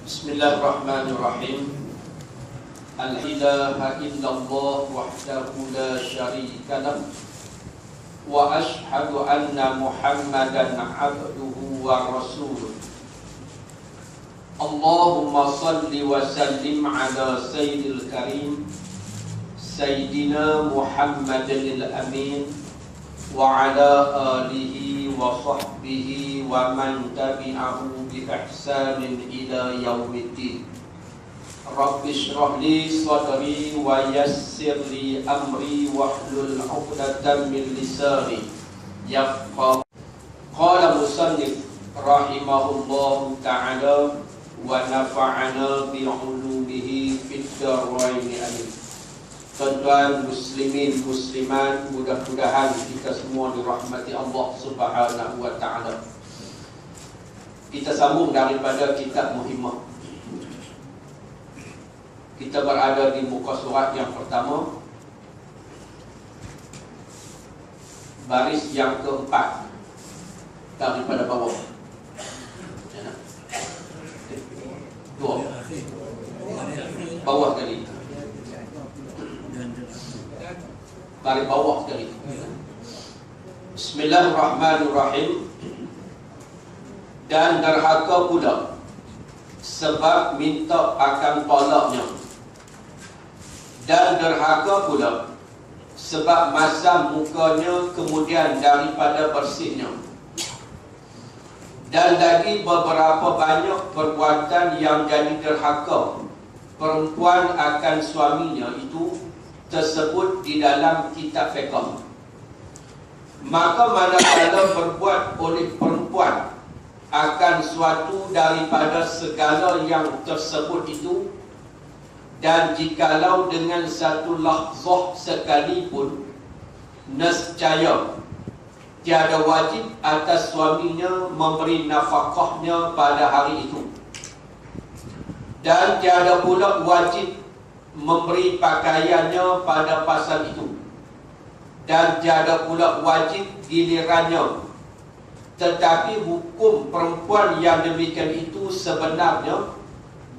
Bismillahirrahmanirrahim. La ilaha illallah wahdahu la syarika lahu wa ashhadu anna Muhammadan abduhu wa rasuluh. Allahumma salli wa sallim ala sayyidil karim Sayyidina Muhammadil amin wa ala alihi wa sahbihi wa man tabi'ahu bi ihsanin ila yaumiddin. Rabbi shrah li sadri wa yassir li amri wahlul 'uqdatam min lisani yafqahu. Qala musannif rahimahullahu ta'ala wa nafa'ana bi 'ulumihi fid dharain amin. Tuan-tuan muslimin muslimat, mudah-mudahan kita semua dirahmati Allah Subhanahu wa taala. Kita sambung daripada kitab Muhimmah. Kita berada di muka surat yang pertama, baris yang keempat daripada bawah. Dua bawah tadi, baris bawah tadi. Bismillahirrahmanirrahim. Dan derhaka pula sebab minta akan tolaknya, dan derhaka pula sebab masam mukanya kemudian daripada bersihnya. Dan lagi beberapa banyak perbuatan yang jadi derhaka perempuan akan suaminya itu tersebut di dalam kitab fiqh. Maka manakala berbuat oleh perempuan akan suatu daripada segala yang tersebut itu, dan jikalau dengan satu lahzah sekalipun, nescaya tiada wajib atas suaminya memberi nafkahnya pada hari itu, dan tiada pula wajib memberi pakaiannya pada pasal itu, dan tiada pula wajib gilirannya. Tetapi hukum perempuan yang demikian itu sebenarnya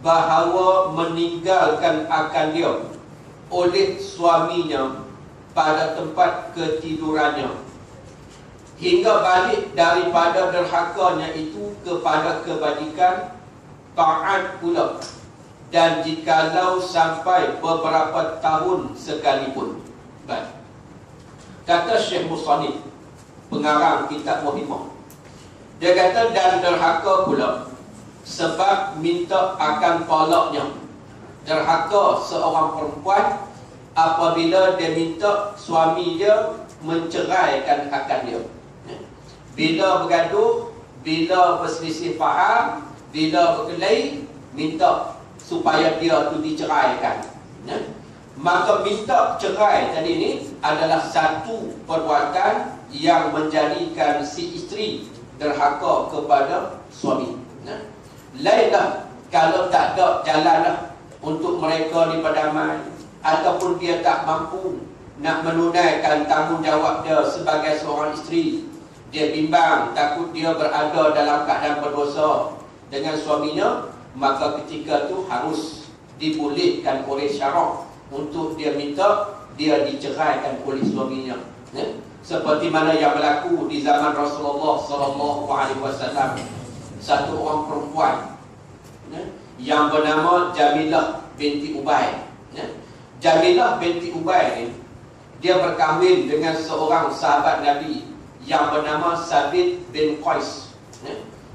bahawa meninggalkan akan dia oleh suaminya pada tempat ketidurannya, hingga balik daripada derhakanya itu kepada kebajikan, taat pula, dan jikalau sampai beberapa tahun sekalipun. Baik. Kata Syekh Musannif, pengarang kitab Muhimmah, dia kata dan derhaka pula sebab minta akan tolaknya. Derhaka seorang perempuan apabila dia minta suami dia menceraikan akan dia. Bila bergaduh, bila berselisih faham, bila berkelahi, minta supaya dia tu diceraikan. Maka minta cerai tadi ni adalah satu perbuatan yang menjadikan si isteri derhaka kepada suami. Lainlah kalau tak ada jalanlah untuk mereka dipadamai, ataupun dia tak mampu nak menunaikan tanggungjawab dia sebagai seorang isteri, dia bimbang takut dia berada dalam keadaan berdosa dengan suaminya, maka ketika tu harus dibolehkan oleh syarak untuk dia minta dia diceraikan oleh suaminya. Seperti mana yang berlaku di zaman Rasulullah SAW. Satu orang perempuan yang bernama Jamilah binti Ubay. Jamilah binti Ubay ni, dia berkahwin dengan seorang sahabat Nabi yang bernama Sabit bin Qais.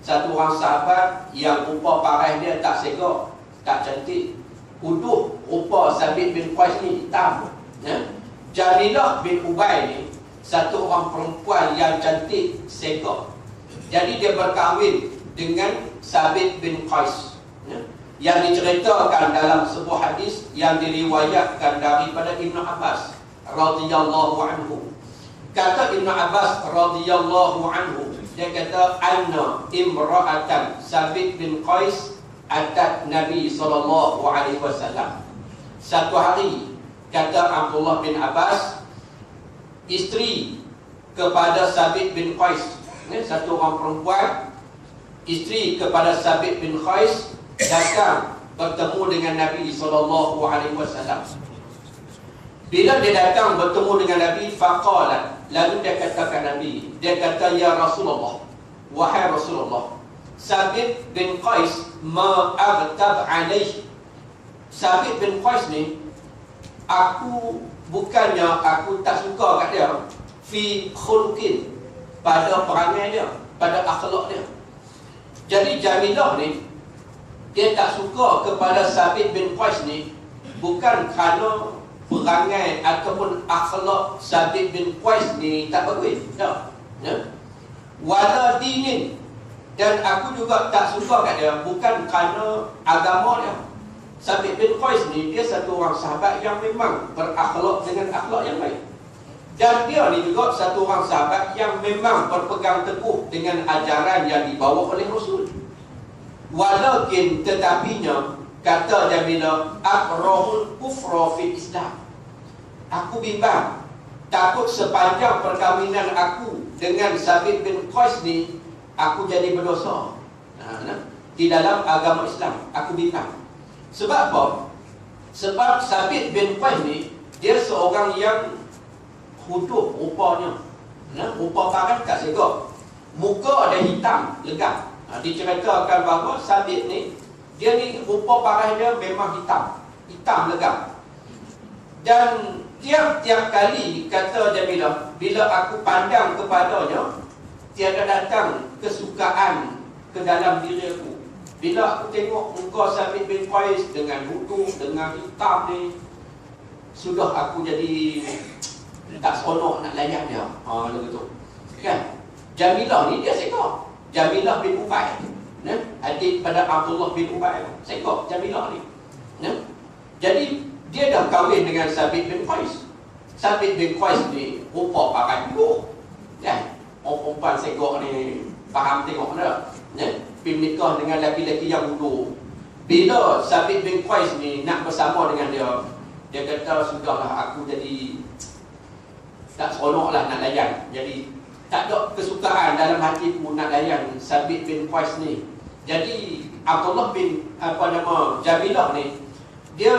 Satu orang sahabat yang rupa paras dia tak segak, tak cantik. Uduh rupa Sabit bin Qais ni hitam. Jamilah bin Ubay ni satu orang perempuan yang cantik, segak. Jadi dia berkahwin dengan Sabit bin Qais, yang diceritakan dalam sebuah hadis yang diriwayatkan daripada Ibn Abbas radhiyallahu anhu. Kata Ibn Abbas radhiyallahu anhu, dia kata anna imra'atan Sabit bin Qais atat Nabi SAW. Satu hari, kata Abdullah bin Abbas, isteri kepada Sabit bin Qais, satu orang perempuan, isteri kepada Sabit bin Qais, datang bertemu dengan Nabi SAW. Bila dia datang bertemu dengan Nabi, faqala, lalu dia katakan Nabi, dia kata, ya Rasulullah, wahai Rasulullah, Sabit bin Qais ma'agtab alaih. Sabit bin Qais ni, bukannya aku tak suka kat dia, fi khuluqin, pada perangai dia, pada akhlak dia. Jadi Jamilah ni, dia tak suka kepada Sabit bin Qais ni bukan kerana perangai ataupun akhlak Sabit bin Qais ni tak bagus, tak, ya? Wala dinin, dan aku juga tak suka kat dia bukan kerana agama dia. Sabit bin Qais ni dia satu orang sahabat yang memang berakhlak dengan akhlak yang baik, dan dia ni juga satu orang sahabat yang memang berpegang teguh dengan ajaran yang dibawa oleh Rasul. Walakin, tetapinya, kata Jamilah, akrahul kufra fil Islam, aku bimbang, takut sepanjang perkahwinan aku dengan Sabit bin Qais ni, aku jadi berdosa di dalam agama Islam. Aku bimbang. Sebab apa? Sebab Sabit bin Qais ni, dia seorang yang hudud rupanya, rupa parang tak segak, muka dia hitam legam. Diceritakan bahawa Sabit ni, dia ni rupa parang dia memang hitam legam. Dan tiap-tiap kali, kata Jamilah, bila aku pandang kepadanya, tiada datang kesukaan ke dalam diri aku. Bila aku tengok muka Sabit bin Qais dengan hudud, dengan hitam ni, sudah aku jadi tak seronok nak layan dia. Begitu. Kan? Jamilah ni dia sekor. Jamilah bin Ubay, adik pada Abdullah bin Ubay, sekor Jamilah ni. Jadi dia dah kahwin dengan Sabit bin Qais. Sabit bin Qais ni rupa pakai dulu, kan? Orang perempuan sekor ni faham tengok dah, pergi nikah dengan lelaki-lelaki yang bodoh. Bila Sabit bin Qais ni nak bersama dengan dia, dia kata, sudahlah, aku jadi tak seronok lah nak layan. Jadi tak ada kesukaan dalam hatiku nak layan Sabit bin Qais ni. Jadi Abdullah bin Jamilah ni, dia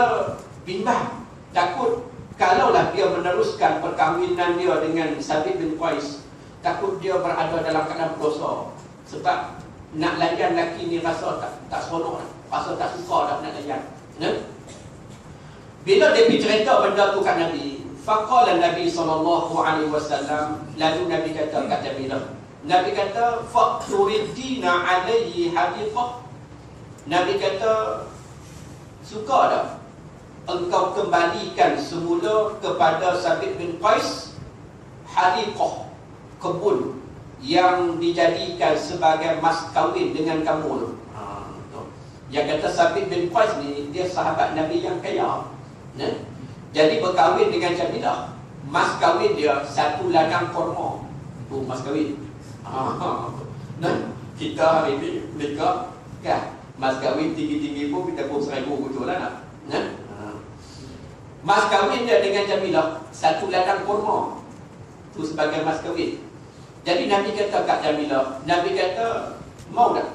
bimbang, takut kalaulah dia meneruskan perkahwinan dia dengan Sabit bin Qais, takut dia berada dalam keadaan berdosa. Sebab nak layan lelaki ni rasa tak seronok lah, rasa tak suka dah nak layan. Bila dia pergi cerita benda tu kat Nabi, faqala Nabi SAW, lalu Nabi kata kat Jamilah, Nabi kata, fa'turiddina alaihi hadiqah. Nabi kata, suka tak engkau kembalikan semula kepada Sabit bin Qais hadiqah, kebun yang dijadikan sebagai mas kahwin dengan kamu tu. Yang kata Sabit bin Qais ni, dia sahabat Nabi yang kaya, jadi berkahwin dengan Jamilah. Mas kahwin dia satu ladang korma. Tu mas kahwin. Kita hari ni nikah, kan, mas kahwin tinggi-tinggi pun kita pun 1,000 betul lah nak. Mas kahwin dia dengan Jamilah satu ladang korma. Tu sebagai mas kahwin. Jadi Nabi kata kat Jamilah, Nabi kata, mau tak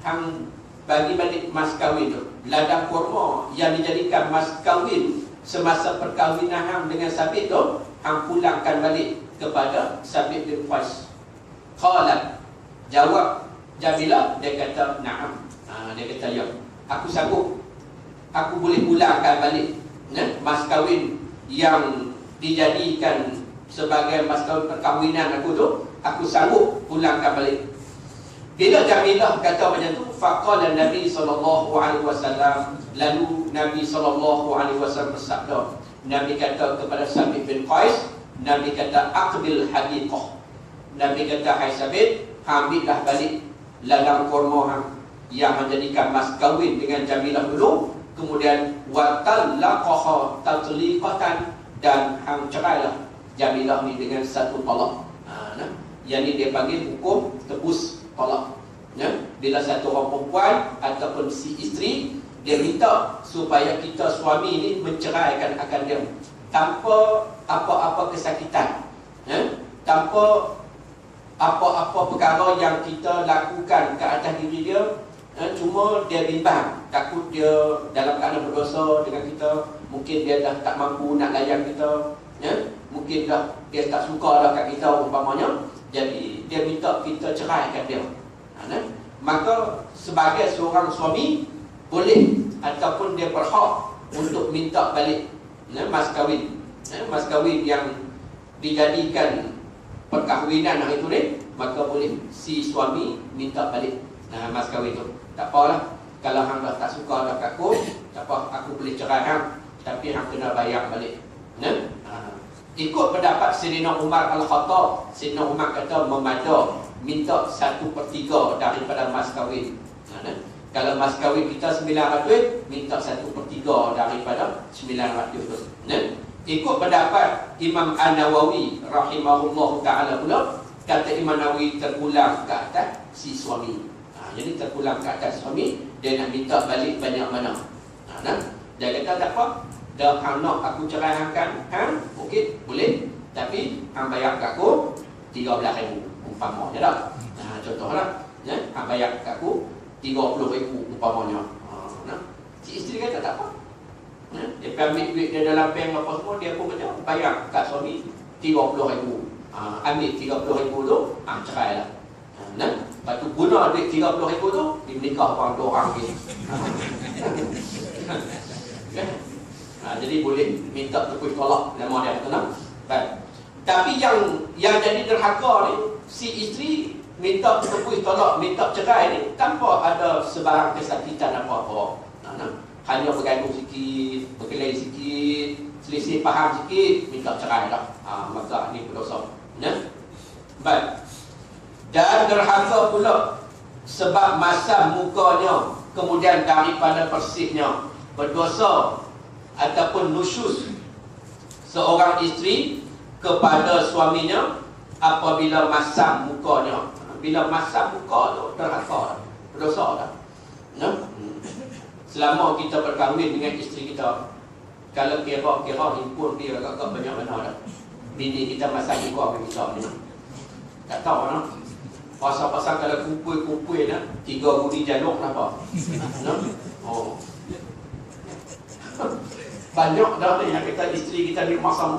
hang bagi balik mas kahwin tu, ladang korma yang dijadikan mas kahwin semasa perkahwinan hang dengan Sabit tu, hang pulangkan balik kepada Sabit bin Qais. Qalat, jawab Jamilah, dia kata na'am. Dia kata ya, aku sanggup, aku boleh pulangkan balik mas kahwin yang dijadikan sebagai mas kahwin perkahwinan aku tu, aku sanggup pulangkan balik. Bila Jamilah kata macam tu, faqala Nabi SAW, lalu Nabi SAW bersabda, Nabi kata kepada Sabit bin Qais, Nabi kata, aqbil hadiqah. Nabi kata, hai Sabit, ambillah balik ladang korma yang menjadikan mas kahwin dengan Jamilah dulu, kemudian watallaqaha tatliqatan, dan hang cerailah Jamilah ni dengan satu talak. Yang ni dia panggil hukum tebus talak. Bila satu orang perempuan ataupun si isteri, dia minta supaya kita suami ni menceraikan akan dia tanpa apa-apa kesakitan, tanpa apa-apa perkara yang kita lakukan ke atas diri dia Cuma dia bimbang, takut dia dalam keadaan berdosa dengan kita, mungkin dia dah tak mampu nak layan kita, mungkin dah dia tak suka dah kat kita umpamanya, jadi dia minta kita ceraikan dia. Maka sebagai seorang suami boleh ataupun dia berhak untuk minta balik mas kahwin. Mas kahwin yang dijadikan perkahwinan hari itu ni, maka boleh si suami minta balik mas kahwin tu. Tak apalah, kalau hang dah tak suka dah kat aku, tak apa, aku boleh cerai hang, tapi hang kena bayar balik. Ikut pendapat Sayyidina Umar Al-Khattab, Sayyidina Umar kata memada minta 1/3 daripada mas kahwin. Kalau mas kahwin kita 900, minta 1/3 daripada 900 tu. Ikut pendapat Imam An-Nawawi rahimahullah ta'ala pula, kata Imam Nawawi terpulang ke atas si suami. Jadi terpulang ke atas suami, dia nak minta balik banyak mana. Dia kata tak apa, dah hang nak aku ceraikan hang, okey, boleh, tapi hang bayar kat aku 13,000 umpamanya dah. Contohlah, hang bayar kat aku 30,000 umpamanya. Si isteri kata tak apa. Dia ambil duit dia dalam bank apa semua, dia pun kata bayar kat suami 30,000. Ambil 30,000 tu, cerailah. Lepas tu guna duit 30,000 tu, dia menikah orang 2 orang lagi. Jadi boleh minta tepus tolak nama dia tenang. Tapi yang jadi derhaka ni, si isteri minta tepus tolak, minta cerai ni tanpa ada sebarang kesakitan apa-apa. Hanya bergaduh sikit, berkelahi sikit, selisih faham sikit, minta cerai dah. Maka ni berdosa. Baik. Dan derhaka pula sebab masam mukanya, kemudian daripada persihnya berdosa ataupun nusyus seorang isteri kepada suaminya apabila masam mukanya. Bila masam muka tu derhaka, berdosa dah. Selama kita berkahwin dengan isteri kita, kalau kira-kira himpun dia agak banyak mana dah. Bini kita masam muka dengan kita ni, tak tahu mana. Pasal-pasal kalau kumpul-kumpul 3 guni jaluk kenapa? Banyak dah yang kita isteri kita ni masam